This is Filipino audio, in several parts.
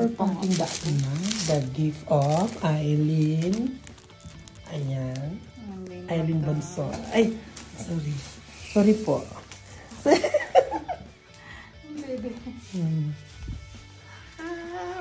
for patinda na. The gift of Aileen. Ayan. Aileen Bonso. Ay, sorry. Sorry po.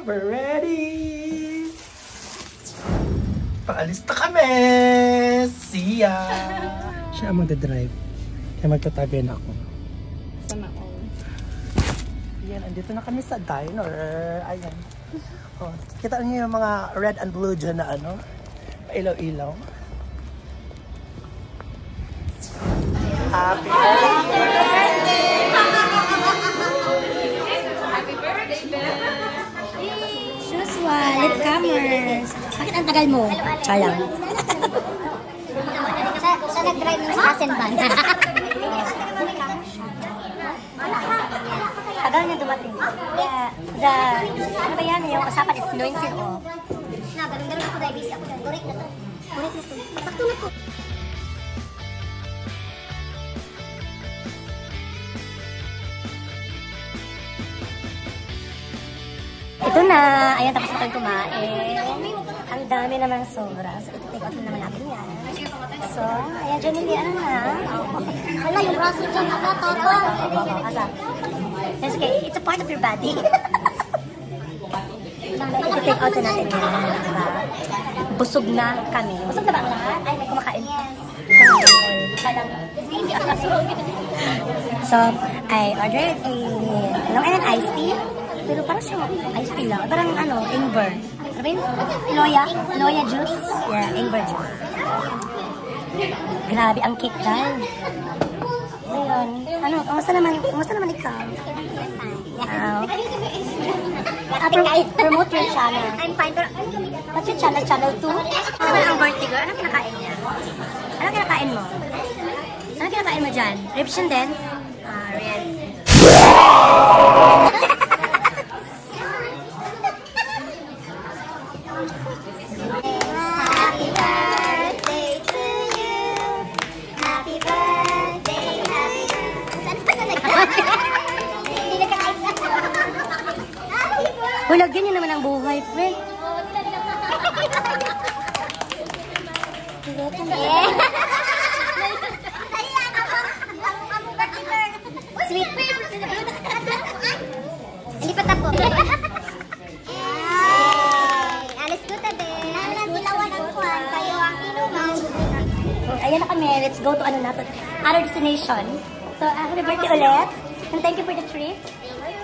We're ready! Paalis na kami! See ya! Siya ang magdadrive. Kaya magtatabi na ako. Sana all. Ayan, andito na kami sa diner. Ayan. Oh, kita niyo yung mga red and blue dyan na ano? Ilaw-ilaw. Happy birthday! Happy birthday, Ben! Joshua, latecomers. Bakit ang tagal mo? Sayang. Siya nag-drive ng Asen Van. Tagal niya dumating. Ano ba yan? Yung usapan is influencer o. Galong-galong ako dahil busy ako dahil. Correct na to. Correct na to. Sakto na to. Ito na. Ayan, tapos na tayo kumain. Ang dami naman sobra. So, ito take out na naman natin yan. So, ayan, Jamily, ano na? Wala, yung braso dyan. Toto. Asa? It's okay. It's a part of your body. Ito take out na natin yan. Diba? Busog na kami. Busog na ba ang lahat? Ay, may kumakain. So, I ordered a long and iced tea. Pero parang siya iced tea lang. Parang ano, Ingber. Ano ba yun? Loya juice? Yeah, Ingber juice. Grabe, ang cake dahil. Ayun. Ano, kumusta naman ikaw? Promote your channel. I'm fine, pero what's your channel? Channel 2? Ano naman ang vertigo? Anong kinakain niya? Anong kinakain mo? Anong kinakain mo dyan? Ription din? Real. Happy birthday to you. Happy birthday, happy birthday. Saan pa na hindi nagkakaisa. Wala, ganyan naman ang buhay, friend. Sweet. Hindi pa tapo. Alis ko tabi. Dilawan ang kwan. Kayo ang inuman. Ayan na kami. Let's go to other destination. So, happy birthday ulit. And thank you for the treat.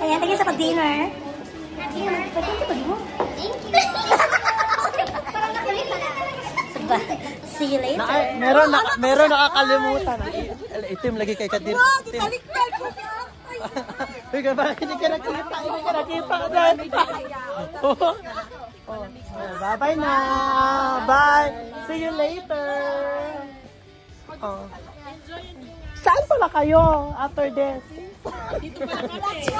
Ayan, thank you sa pag-dinner. Thank you mo. Thank you. Parang nakulit pala. See you later. Meron nakakalimutan. Itim lagi kay Kadir. Baliktad ko siya. Uy, bakit hindi ka nakita? Bye-bye na. Bye. See you later. Oh. Saan pala kayo after this? Dito pala kami.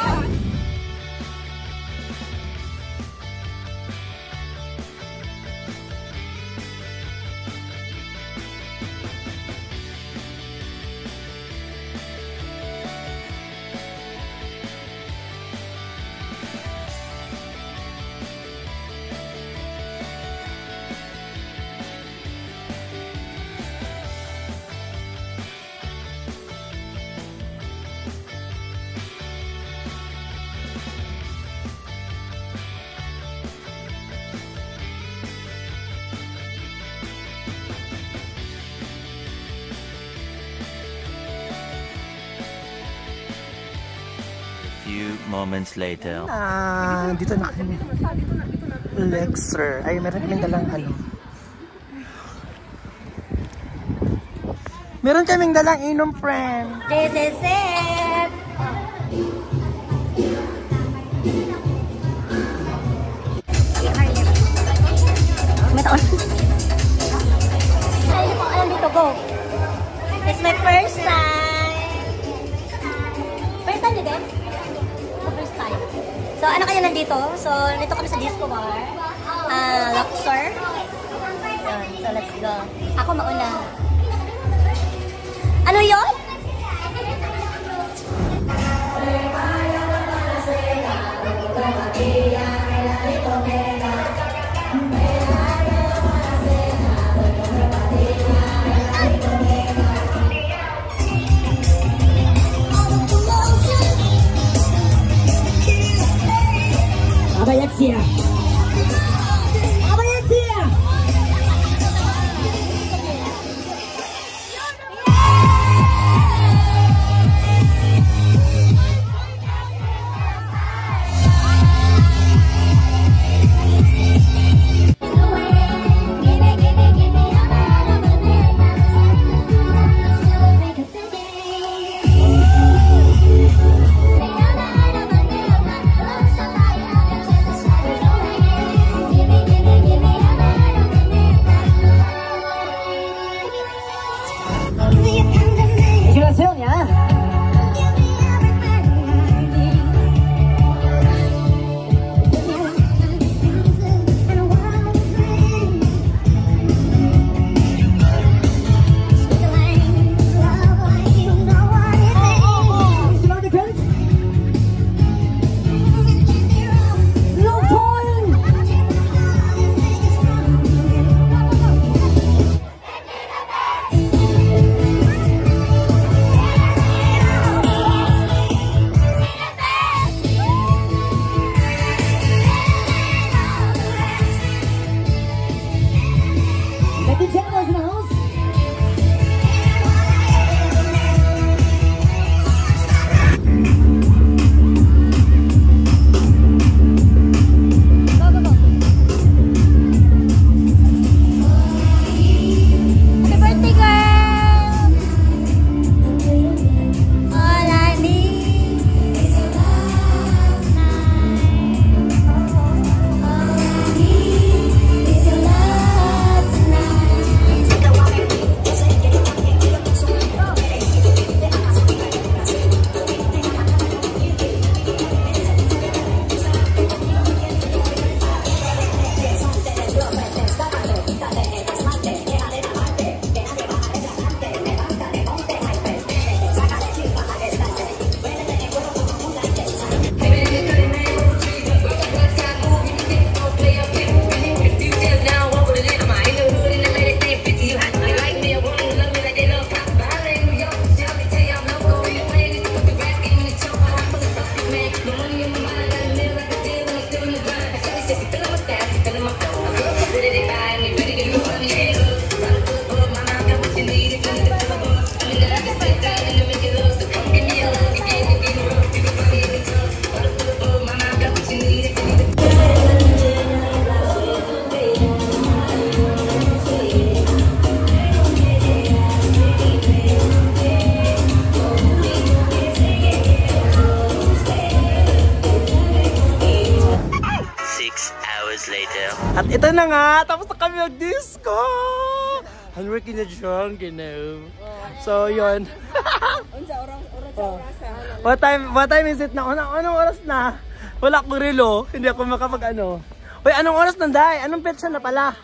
Few moments later. Dito na kami. Lexer. Ay, meron kaming dalang ano. Meron kaming dalang inom, friend. This is it. May taon. Alam dito, go. It's my first time. First time din? First time. So, ano kayo nandito? So, nandito kami sa disco bar. Luxor. So, let's go. Ako mauna. Ano yun? Aber jetzt hier. Aber jetzt hier. At ito na nga, tapos na kami mag-disco! I'm working the drunk, you know. So, yun. What time is it na? Anong oras na? Wala akong relo, hindi ako makapag-ano. Uy, anong oras na, Day? Anong petsa na pala?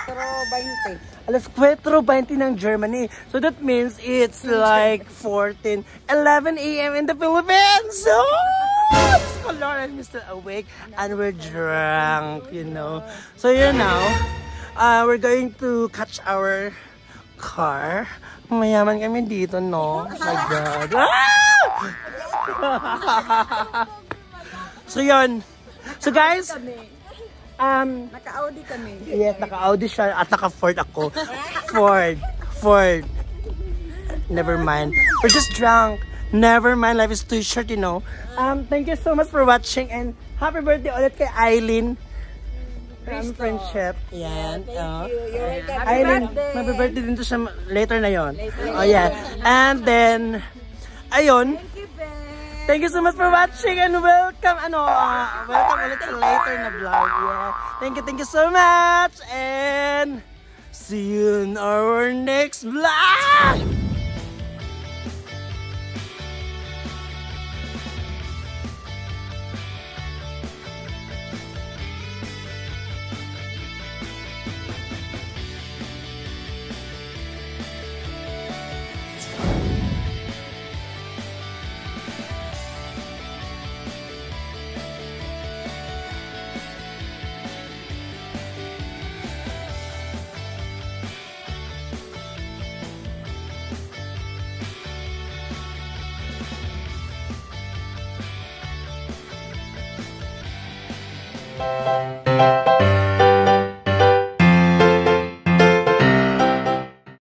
4:20. Alas 4:20 ng Germany. So that means it's like 11 a.m. in the Philippines. So, Lord, I'm still awake and we're drunk, you know. So you know, we're going to catch our car. Mayaman kami dito, no? Oh my God. So yun. So guys, naka-Audi kami. Yes, naka-Audi siya at naka-Ford ako. Ford. Never mind. We're just drunk. Never mind. Life is too short, you know. Thank you so much for watching and happy birthday ulit kay Eileen. Friendship. Yan. Thank you. You're welcome. Eileen, happy birthday din to siya later na yon. Oh yeah. And then, ayun. Thank you so much for watching and welcome welcome ulit sa later na vlog. Yeah. Thank you so much and see you in our next vlog. Bye!